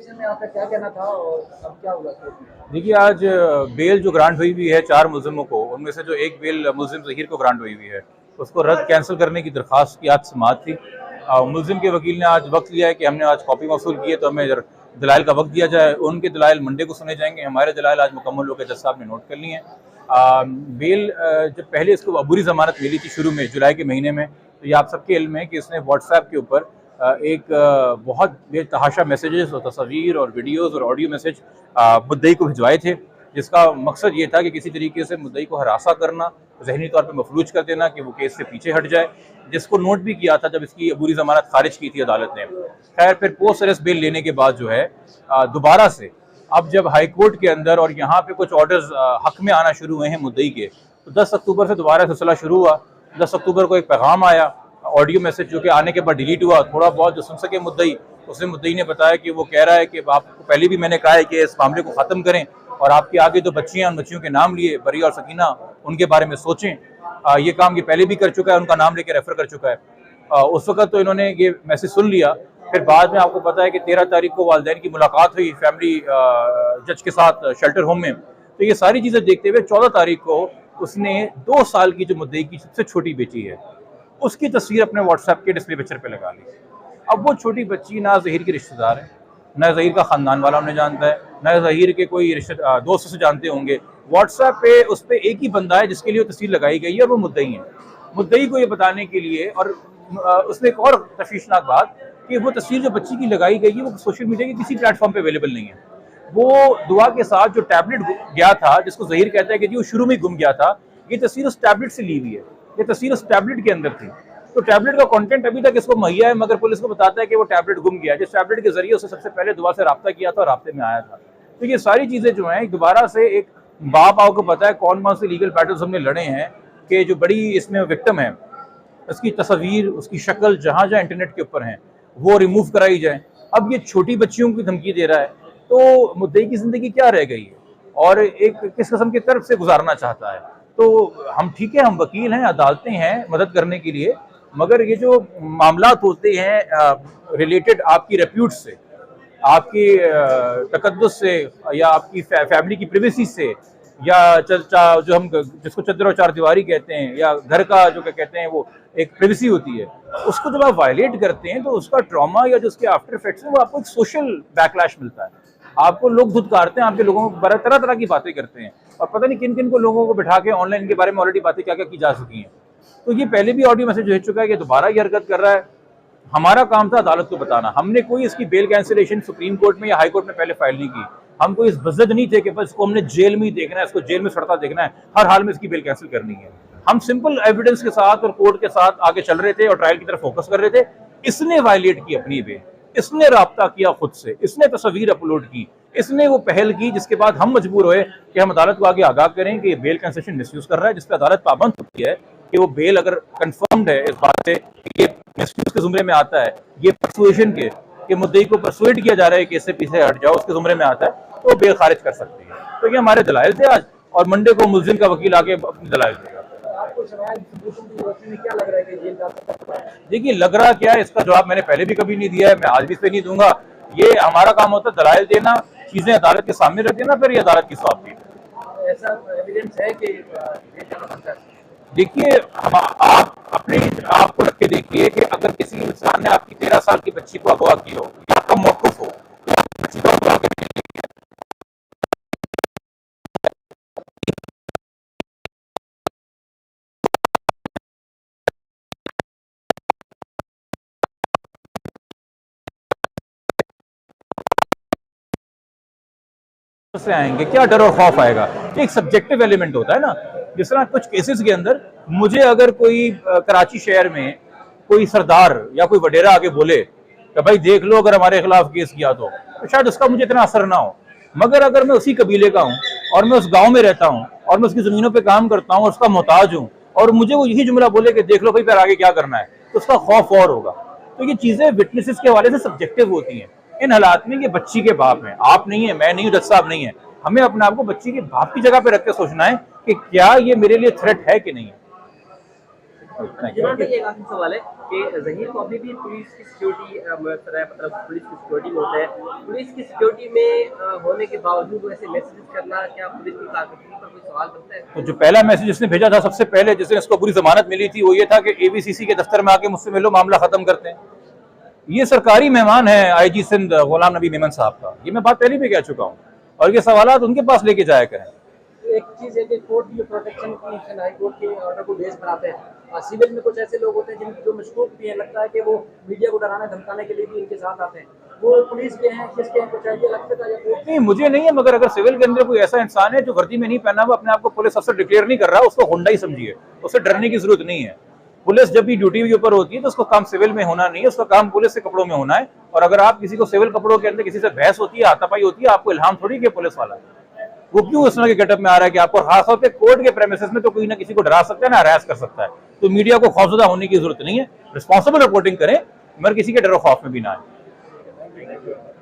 Situation में आपका क्या कहना था और अब क्या हुआ? देखिए, आज बेल जो ग्रांट हुई है 4 मुलजिमों को, उनमें से जो एक बेल मुलजिम ज़हीर को ग्रांट हुई है, उसको रद्द कैंसिल करने की दरख्वास्त की आज समाअत थी। मुलजिम के वकील ने आज वक्त लिया है कि हमने आज कॉपी मौसूल की है, तो हमें दलाइल का वक्त दिया जाए। उनके दलाइल मंडे को सुने जाएंगे, हमारे दलाइल आज मुकम्मल होकर जज साहब ने नोट कर लिए हैं। बेल जब पहले इसको अबूरी ज़मानत मिली थी शुरू में जुलाई के महीने में, तो ये आप सबके इल्म है कि इसने व्हाट्सएप के ऊपर एक बहुत बेतहाशा मैसेजेस और तस्वीर और वीडियोस और ऑडियो मैसेज मुद्दई को भिजवाए थे, जिसका मकसद ये था कि किसी तरीके से मुद्दई को हरासा करना, जहनी तौर पर मफलूज कर देना कि वो केस से पीछे हट जाए, जिसको नोट भी किया था जब इसकी अबूरी ज़मानत खारिज की थी अदालत ने। खैर, फिर पोस्ट अरेस्ट बेल लेने के बाद जो है दोबारा से अब जब हाई कोर्ट के अंदर और यहाँ पे कुछ ऑर्डर्स हक में आना शुरू हुए हैं मुद्दई के, तो 10 अक्टूबर से दोबारा सिलसिला शुरू हुआ। 10 अक्टूबर को एक पैगाम आया, ऑडियो मैसेज, जो कि आने के बाद डिलीट हुआ। थोड़ा बहुत जो सुन सके मुद्दई, उसने मुद्दई ने बताया कि वो कह रहा है कि आपको पहले भी मैंने कहा है कि इस मामले को ख़त्म करें और आपके आगे जो बच्चियाँ, उन बच्चियों के नाम लिए बरी और सकीना, उनके बारे में सोचें। ये काम ये पहले भी कर चुका है, उनका नाम लेके रेफर कर चुका है। उस वक्त तो इन्होंने ये मैसेज सुन लिया। फिर बाद में आपको पता है कि 13 तारीख को वालिदैन की मुलाकात हुई फैमिली जज के साथ शेल्टर होम में। तो ये सारी चीज़ें देखते हुए 14 तारीख को उसने 2 साल की जो मुद्दई की सबसे छोटी बेटी है, उसकी तस्वीर अपने व्हाट्सएप के डिस्प्ले पिक्चर पे लगा ली। अब वो छोटी बच्ची ना ज़हीर की रिश्तेदार है, ना ज़हीर का ख़ानदान वाला उन्हें जानता है, ना ज़हीर के कोई दोस्त से जानते होंगे। व्हाट्सएप पे उस पर एक ही बंदा है जिसके लिए वो तस्वीर लगाई गई है, और वो मुद्दई है। मुद्दई को ये बताने के लिए, और उसमें एक और तशवीशनाक बात कि वो तस्वीर जो बच्ची की लगाई गई है वो सोशल मीडिया के किसी प्लेटफॉर्म पे अवेलेबल नहीं है। वो दुआ के साथ जो टैबलेट गया था, जिसको ज़हीर कहता है कि जी वो शुरू में गुम गया था, ये तस्वीर उस टैबलेट से ली हुई है। ये तस्वीर उस टैबलेट के अंदर थी। तो टैबलेट का कंटेंट अभी तक इसको मुहैया है, मगर पुलिस को बताता है कि वो टैबलेट गुम गया, जिस टैबलेट के जरिए उसने सबसे पहले दुआ से रब्ता किया था और राब्ते में आया था। तो ये सारी चीज़ें जो हैं, दोबारा से एक बाप आपको पता है कौन कौन से लीगल बैटल्स हमने लड़े हैं कि जो बड़ी इसमें विक्टिम है, उसकी तस्वीर, उसकी शक्ल जहाँ जहाँ इंटरनेट के ऊपर हैं, वो रिमूव कराई जाए। अब ये छोटी बच्चियों की धमकी दे रहा है, तो मुद्दई की ज़िंदगी क्या रह गई है और एक किस किस्म की तरफ से गुजारना चाहता है। तो हम ठीक है, हम वकील हैं, अदालतें हैं मदद करने के लिए, मगर ये जो मामला होते हैं रिलेटेड आपकी रेप्यूट से, आपकी तकद्दुस से, या आपकी फैमिली की प्रिवेसी से, या जो हम जिसको चद्दर और चार दीवारी कहते हैं, या घर का जो क्या कहते हैं वो एक प्रिवेसी होती है, उसको जब आप वायलेट करते हैं तो उसका ट्रॉमा या जो उसके आफ्टर इफेक्ट्स हैं वो आपको एक सोशल बैकलैश मिलता है। आपको लोग धुतकारते हैं, आपके लोगों को तरह तरह की बातें करते हैं, और पता नहीं किन किन को लोगों को बिठा के ऑनलाइन के बारे में ऑलरेडी बातें क्या क्या की जा चुकी हैं। तो ये पहले भी ऑडियो मैसेज भेज चुका है कि दोबारा ये हरकत कर रहा है। हमारा काम था अदालत को बताना। हमने कोई इसकी बेल कैंसिलेशन सुप्रीम कोर्ट में या हाई कोर्ट में पहले फाइल नहीं की। हम कोई इस बजद नहीं थे कि बस इसको हमने जेल में ही देखना है, इसको जेल में सड़ता देखना है, हर हाल में इसकी बेल कैंसिल करनी है। हम सिंपल एविडेंस के साथ और कोर्ट के साथ आगे चल रहे थे और ट्रायल की तरफ फोकस कर रहे थे। इसने वायलेट की अपनी बेल, इसने राब्ता किया खुद से, इसने तस्वीर अपलोड की, इसने वो पहल की, जिसके बाद हम मजबूर हुए कि हम अदालत को आगे आगाह करें कि बेल कैंसिलेशन मिसयूज कर रहा है, जिसपे अदालत पाबंद होती है कि वो बेल अगर कंफर्म्ड है इस बात से कि ये मिसयूज के जुमरे में आता है, ये परसुएशन के कि मुद्दई को परसुएट किया जा रहा है कि इससे पीछे हट जाओ, उसके जुमरे में आता है, तो बेल खारिज कर सकती है। तो ये हमारे दलाइल थे आज, और मंडे को मुलजिम का वकील आके अपने दलाइल देगा। देखिए, लग रहा क्या है, इसका जवाब मैंने पहले भी कभी नहीं दिया है, मैं आज भी इस पे नहीं दूंगा। ये हमारा काम होता है दलाइल देना, चीजें अदालत के सामने रख देना, फिर ये अदालत की सौंप दी। ऐसा एविडेंस है कि देखिए, आप अपने आप को रख के देखिए कि अगर किसी इंसान ने आपकी 13 साल की बच्ची को अगवा की हो, या आपका मौक़िफ़ हो, तो बच्ची को अगवा के से आएंगे, क्या डर और खौफ आएगा? एक सब्जेक्टिव एलिमेंट होता है ना। जिस तरह कुछ केसेस के अंदर मुझे अगर कोई कराची शहर में कोई सरदार या कोई वडेरा आके बोले कि भाई देख लो अगर हमारे खिलाफ केस किया तो शायद उसका मुझे इतना असर ना हो। मगर अगर मैं उसी कबीले का हूँ और मैं उस गांव में रहता हूँ और मैं उसकी जमीनों पे काम करता हूँ, उसका मोहताज हूँ, और मुझे वो यही जुमला बोले कि देख लो भाई फिर आगे क्या करना है, तो उसका खौफ और होगा। तो ये चीजें विटनेसेस के हवाले से सब्जेक्टिव होती हैं। इन हालात में ये बच्ची के बाप हैं, आप नहीं है, मैं नहीं हूँ, जज साहब नहीं है। हमें अपने आप को बच्ची के बाप की जगह पे रख के सोचना है कि क्या ये मेरे लिए थ्रेट है कि नहीं है। जिन्होंने भाई एक आखिरी सवाल है कि ज़हीर को अभी भी पुलिस की सिक्योरिटी मुयस्सर है, मतलब पुलिस की सिक्योरिटी में होता है। पुलिस की सिक्योरिटी में होने के बावजूद वैसे मैसेज करना क्या पुलिस की कारकर्दगी पर कोई सवाल बनता है? तो जो पहला मैसेज इसने भेजा था सबसे पहले, जिसने इसको पूरी जमानत मिली थी, वो ये था कि एबीसीसी के दफ्तर में आके मुझसे मिलो, मामला खत्म करते हैं। ये सरकारी मेहमान है आईजी सिंध गुलाम नबी मेमन साहब का, ये मैं बात पहले भी कह चुका हूँ, और ये सवालात उनके पास लेके जाया करें। एक चीज है कि कोर्ट की प्रोटेक्शन की हाई कोर्ट के ऑर्डर को बेस बनाते हैं। सिविल में कुछ ऐसे लोग होते हैं जिनकी जो मशकूक भी है, लगता है कि वो मीडिया को डराने धमकाने के लिए भी इनके साथ आते हैं। वो पुलिस के हैं, किसके हैं, कुछ आइडिया लगता है या कोर्ट? नहीं, मुझे नहीं है, मगर अगर सिविल के अंदर कोई ऐसा इंसान है जो वर्दी में नहीं पहना हुआ, अपने आप को पुलिस अफसर डिक्लेयर नहीं कर रहा, उसको होंडा ही समझिए, उससे डरने की जरूरत नहीं है। पुलिस जब भी ड्यूटी के ऊपर होती है तो उसका काम सिविल में होना नहीं है, उसका काम पुलिस के कपड़ों में होना है। और अगर आप किसी को सिविल कपड़ों के अंदर किसी से बहस होती है, हाथापाई होती है, आपको इल्हाम थोड़ी कि पुलिस वाला है वो क्यों इस तरह के गेटअप में आ रहा है कि आपको, खासतौर पे कोर्ट के प्रेमिसेस में तो कोई ना किसी को डरा सकता है ना हरास कर सकता है। तो मीडिया को खौफजदा होने की जरूरत नहीं है, रिस्पॉन्सिबल रिपोर्टिंग करें, मगर किसी के डर खौफ में भी ना आए।